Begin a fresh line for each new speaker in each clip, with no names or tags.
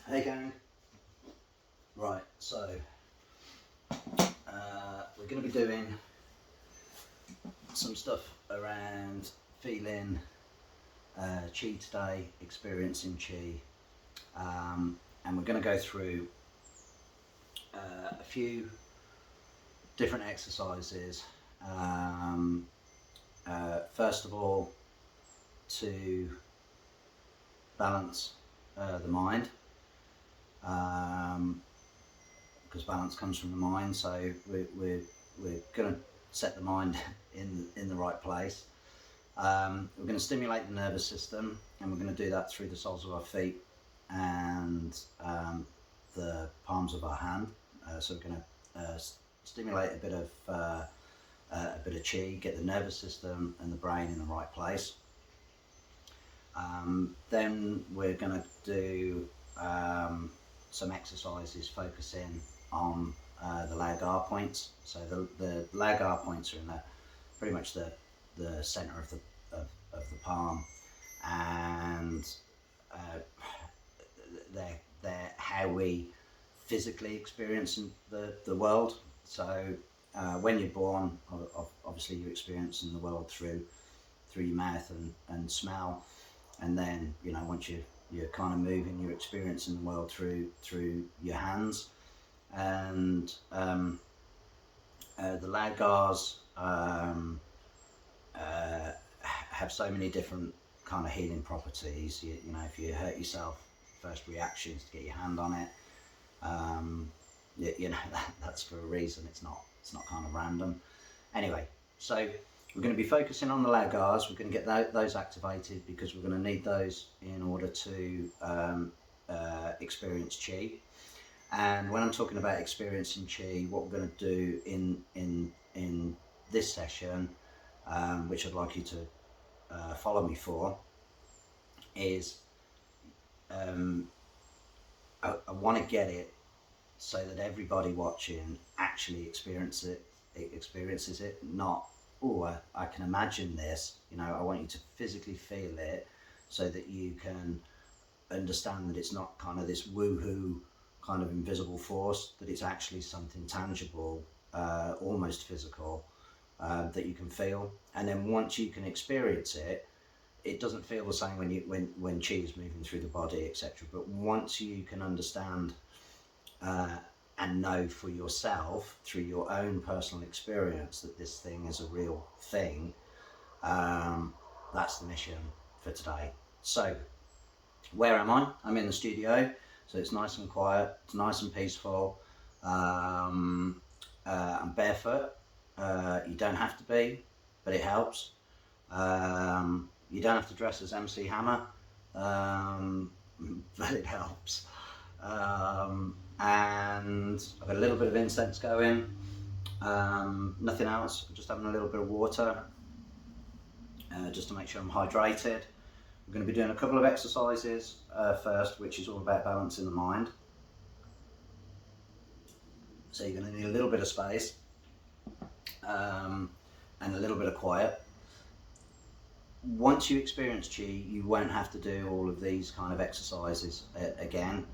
Hey gang. Right, so we're going to be doing some stuff around feeling Qi today, experiencing Qi, and we're going to go through a few different exercises. First of all, to balance the mind. Because balance comes from the mind, so we're going to set the mind in the right place. We're going to stimulate the nervous system, and we're going to do that through the soles of our feet and the palms of our hand. So we're going to stimulate a bit of Qi, get the nervous system and the brain in the right place. Then we're going to do some exercises focusing on the Lagar points. So the Lagar points are in pretty much the center of the palm, and they're how we physically experience the world. So when you're born, obviously you're experiencing the world through your mouth and smell, and then once you're kind of moving, you're experiencing the world through your hands. And the Lagars have so many different kind of healing properties. You know, if you hurt yourself, first reaction is to get your hand on it. That's for a reason. It's not kind of random. Anyway, so we're going to be focusing on the Lagars. We're going to get those activated because we're going to need those in order to experience Qi. And when I'm talking about experiencing Qi, what we're going to do in this session, which I'd like you to follow me for, is I want to get it so that everybody watching actually experiences it, not, oh, I can imagine this. I want you to physically feel it so that you can understand that it's not kind of this woo-hoo kind of invisible force, that it's actually something tangible, almost physical, that you can feel. And then once you can experience it, it doesn't feel the same when Qi is moving through the body, etc. But once you can understand and know for yourself through your own personal experience that this thing is a real thing, that's the mission for today. So where am I? I'm in the studio, so it's nice and quiet, it's nice and peaceful. I'm barefoot. You don't have to be, but it helps. You don't have to dress as MC Hammer, but it helps. And I've got a little bit of incense going, nothing else. I'm just having a little bit of water, just to make sure I'm hydrated. We're going to be doing a couple of exercises first, which is all about balancing the mind. So you're going to need a little bit of space and a little bit of quiet. Once you experience Qi, you won't have to do all of these kind of exercises again.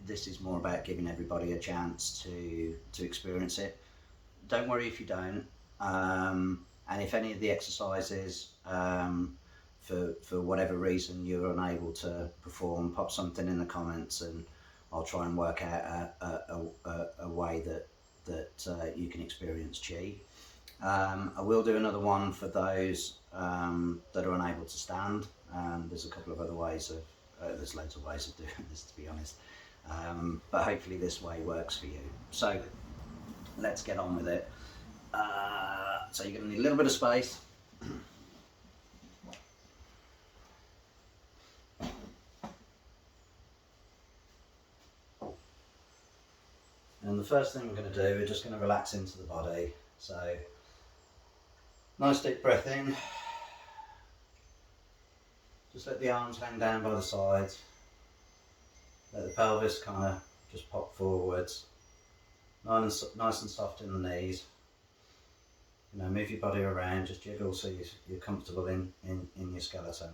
This is more about giving everybody a chance to experience it. Don't worry if you don't. And if any of the exercises, for whatever reason, you're unable to perform, pop something in the comments and I'll try and work out a way that you can experience Qi. I will do another one for those that are unable to stand. There's a couple of other ways there's loads of ways of doing this, to be honest. But hopefully this way works for you. So let's get on with it. So you're going to need a little bit of space. And the first thing we're going to do, we're just going to relax into the body. So nice deep breath in. Just let the arms hang down by the sides. Let the pelvis kind of just pop forwards. Nice and soft in the knees. Move your body around, just jiggle so you're comfortable in your skeleton.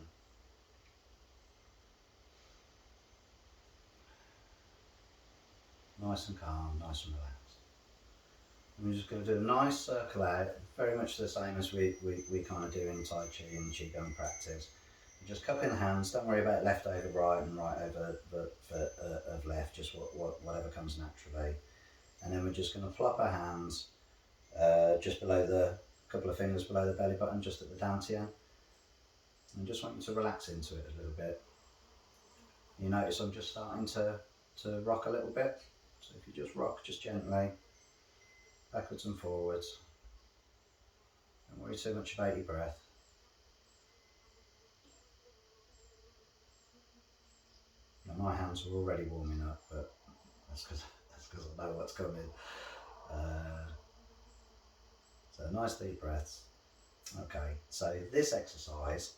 nice and calm, nice and relaxed. And we're just going to do a nice circle out, very much the same as we kind of do in Tai Chi and Qigong practice. We're just cupping the hands, don't worry about left over right and right over of left, just whatever comes naturally. And then we're just going to plop our hands just below the, couple of fingers below the belly button, just at the dantian. And just want you to relax into it a little bit. You notice I'm just starting to rock a little bit. So if you just rock just gently, backwards and forwards. Don't worry too much about your breath. Now my hands are already warming up, but that's because I know what's coming. So nice deep breaths. Okay, so this exercise,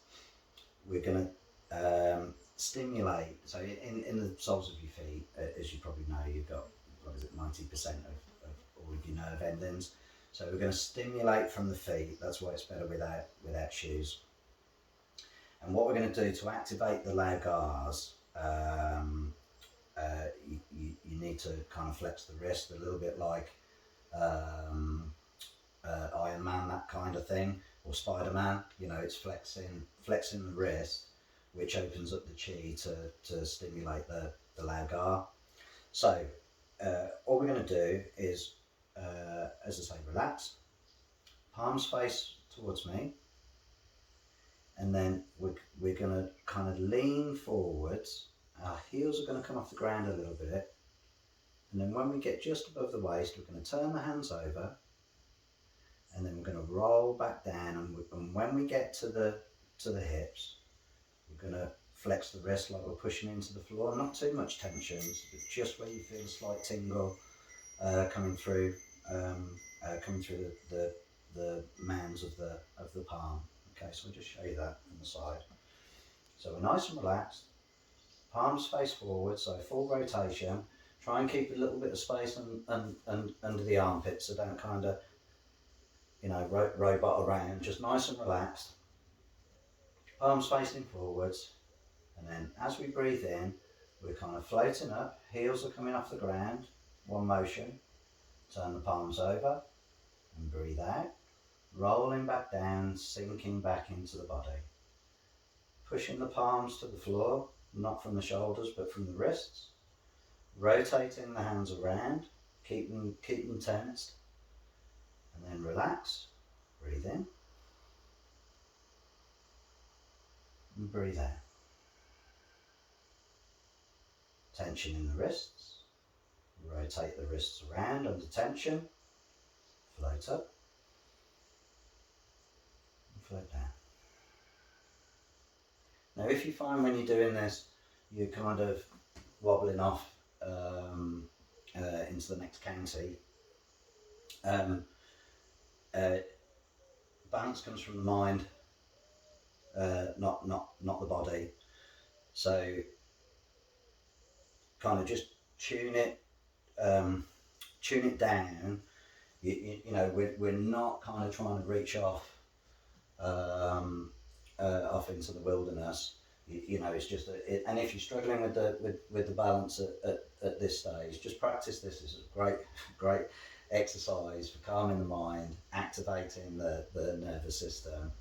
we're going to stimulate, so in the soles of your feet, as you probably know, you've got, what is it, 90% of all of your nerve endings. So we're going to stimulate from the feet. That's why it's better without shoes. And what we're going to do to activate the laogars, you need to kind of flex the wrist a little bit like Iron Man, that kind of thing, or Spider-Man. You know, it's flexing the wrist, which opens up the Qi to stimulate the laogar. So all we're going to do is, as I say, relax, palms face towards me, and then we're going to kind of lean forwards. Our heels are going to come off the ground a little bit, and then when we get just above the waist, we're going to turn the hands over, and then we're going to roll back down, and when we get to the hips, we're going to flex the wrist like we're pushing into the floor. Not too much tension, but just where you feel a slight tingle coming through the mounds of the palm. Okay, so I'll just show you that from the side. So we're nice and relaxed, palms face forward, so full rotation. Try and keep a little bit of space and under the armpits, so don't kind of, you know, robot around. Just nice and relaxed, palms facing forwards. And then as we breathe in, we're kind of floating up, heels are coming off the ground, one motion. Turn the palms over and breathe out, rolling back down, sinking back into the body. Pushing the palms to the floor, not from the shoulders but from the wrists. Rotating the hands around, keep them tensed. And then relax, breathe in and breathe out. Tension in the wrists. Rotate the wrists around under tension. Float up and float down. Now if you find when you're doing this, you're kind of wobbling off into the next county, balance comes from the mind, not the body. So kind of just tune it down. You know, we're not kind of trying to reach off into the wilderness. You know, it's just and if you're struggling with the balance at this stage, just practice this. This is a great exercise for calming the mind, activating the nervous system,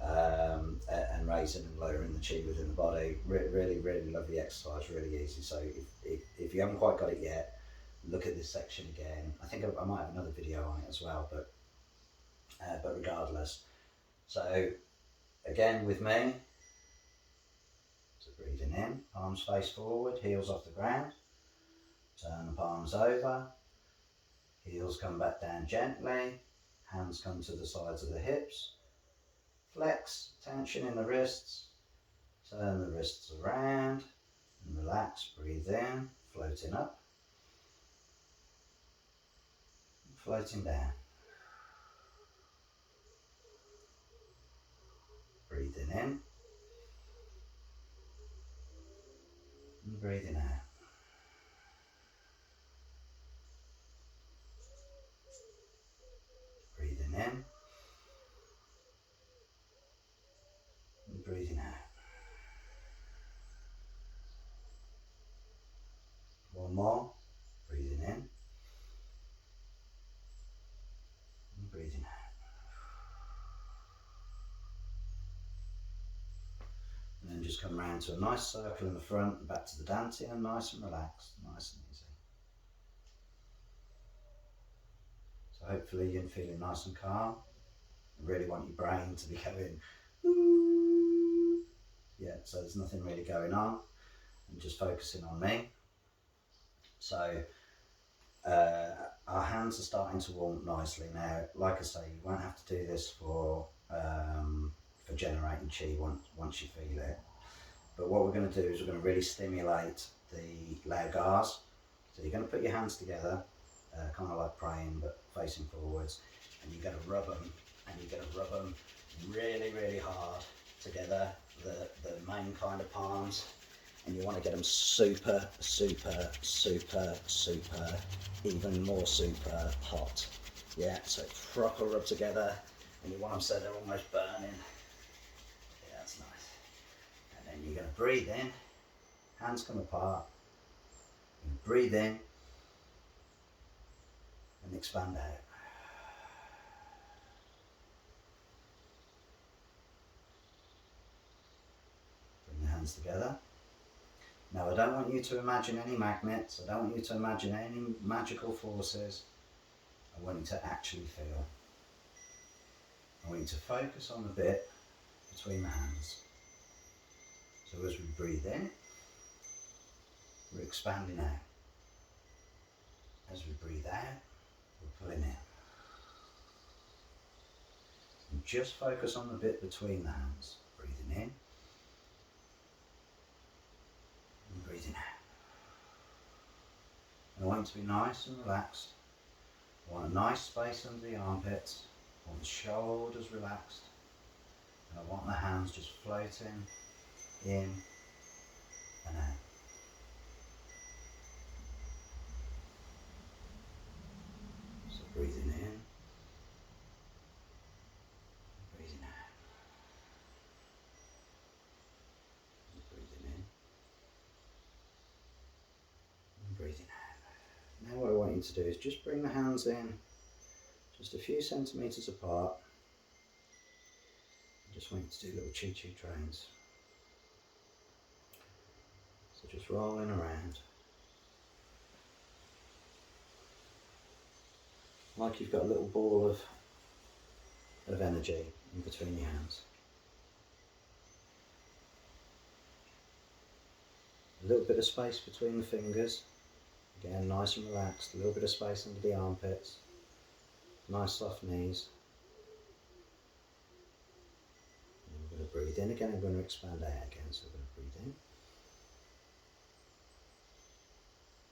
and raising and lowering the Qi within the body. Really lovely exercise, really easy. So if you haven't quite got it yet, look at this section again. I think I might have another video on it as well, but regardless. So again with me, so breathing in, palms face forward, heels off the ground, turn the palms over, heels come back down gently, hands come to the sides of the hips, flex, tension in the wrists, turn the wrists around and relax, breathe in, floating up, floating down. Breathing in and breathing out. Breathing in and breathing out. One more. Breathing just come round to a nice circle in the front and back to the dantian, nice and relaxed, nice and easy. So hopefully you're feeling nice and calm. I really want your brain to be going, ooh. Yeah, so there's nothing really going on. I'm just focusing on me. So our hands are starting to warm nicely now. Like I say, you won't have to do this for generating chi once you feel it. But what we're going to do is we're going to really stimulate the lao gars. So you're going to put your hands together, kind of like praying, but facing forwards, and you're going to rub them, and you're going to rub them really, really hard together, the main kind of palms, and you want to get them super, super, super, super, even more super hot. Yeah, so proper rub together, and you want them so they're almost burning. Yeah, that's nice. And then you're going to breathe in, hands come apart, and breathe in, and expand out. Bring your hands together. Now I don't want you to imagine any magnets, I don't want you to imagine any magical forces, I want you to actually feel. I want you to focus on the bit between the hands. So as we breathe in, we're expanding out. As we breathe out, we're pulling in. And just focus on the bit between the hands. Breathing in and breathing out. And I want it to be nice and relaxed. I want a nice space under the armpits. I want the shoulders relaxed. And I want the hands just floating in and out. So breathing in, breathing out. Breathing in and breathing out. Now what I want you to do is just bring the hands in just a few centimetres apart. I just want you to do little chi trains. So just rolling around. Like you've got a little ball of energy in between your hands. A little bit of space between the fingers. Again, nice and relaxed. A little bit of space under the armpits. Nice soft knees. And we're going to breathe in again. I'm going to expand out again. So we're going to breathe in.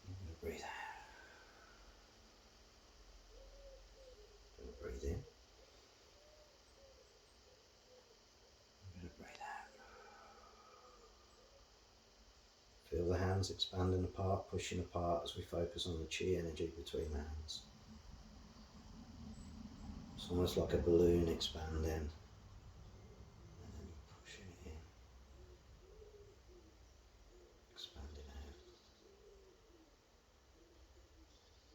I'm going to breathe out. I'm going to breathe in. I'm going to breathe out. Feel the hands expanding apart, pushing apart as we focus on the chi energy between the hands. It's almost like a balloon expanding, and then pushing it in, expanding out,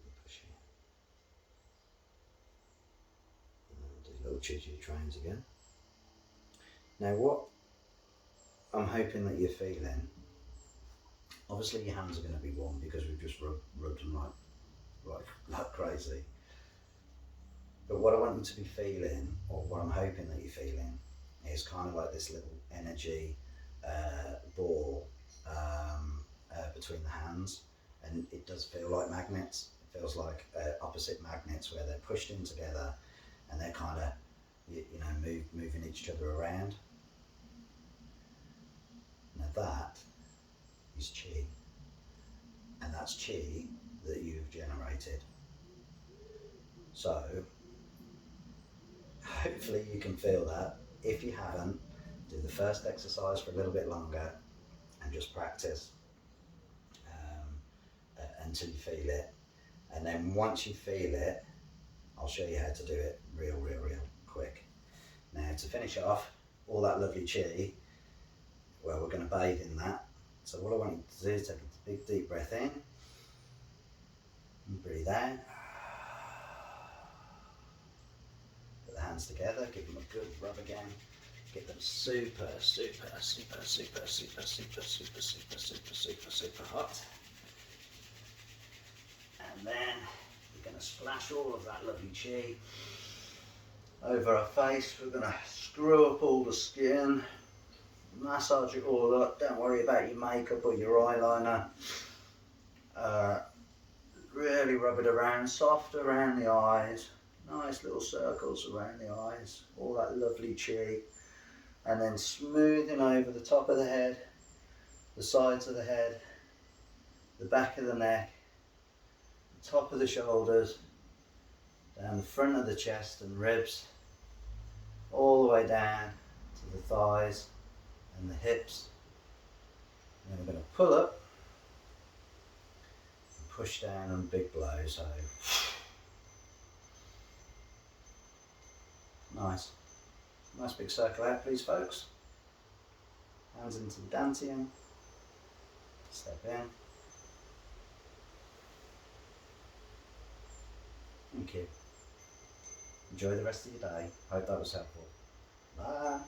and pushing it. And then we'll do little chi trains again. Now what I'm hoping that you're feeling, obviously your hands are going to be warm because we've just rubbed them like crazy. But what I want you to be feeling, or what I'm hoping that you're feeling, is kind of like this little energy ball between the hands, and it does feel like magnets. It feels like opposite magnets where they're pushed in together, and they're kind of moving each other around. Now that is chi, and that's chi that you've generated. So hopefully you can feel that. If you haven't, do the first exercise for a little bit longer and just practice until you feel it. And then once you feel it, I'll show you how to do it real quick. Now to finish off all that lovely chi, well, we're going to bathe in that. So what I want you to do is take a big deep breath in and breathe out. Put the hands together, give them a good rub again. Get them super, super, super, super, super, super, super, super, super, super, super hot. And then we're going to splash all of that lovely Qi over our face. We're going to screw up all the skin, massage it all up. Don't worry about your makeup or your eyeliner. Really rub it around, soft around the eyes, nice little circles around the eyes, all that lovely Qi. And then smoothing over the top of the head, the sides of the head, the back of the neck, the top of the shoulders, down the front of the chest and ribs, all the way down to the thighs and the hips. And then we're going to pull up and push down on a big blow. So nice. Nice big circle out, please, folks. Hands into the dantian. Step in. Thank you. Enjoy the rest of your day. Hope that was helpful. Bye.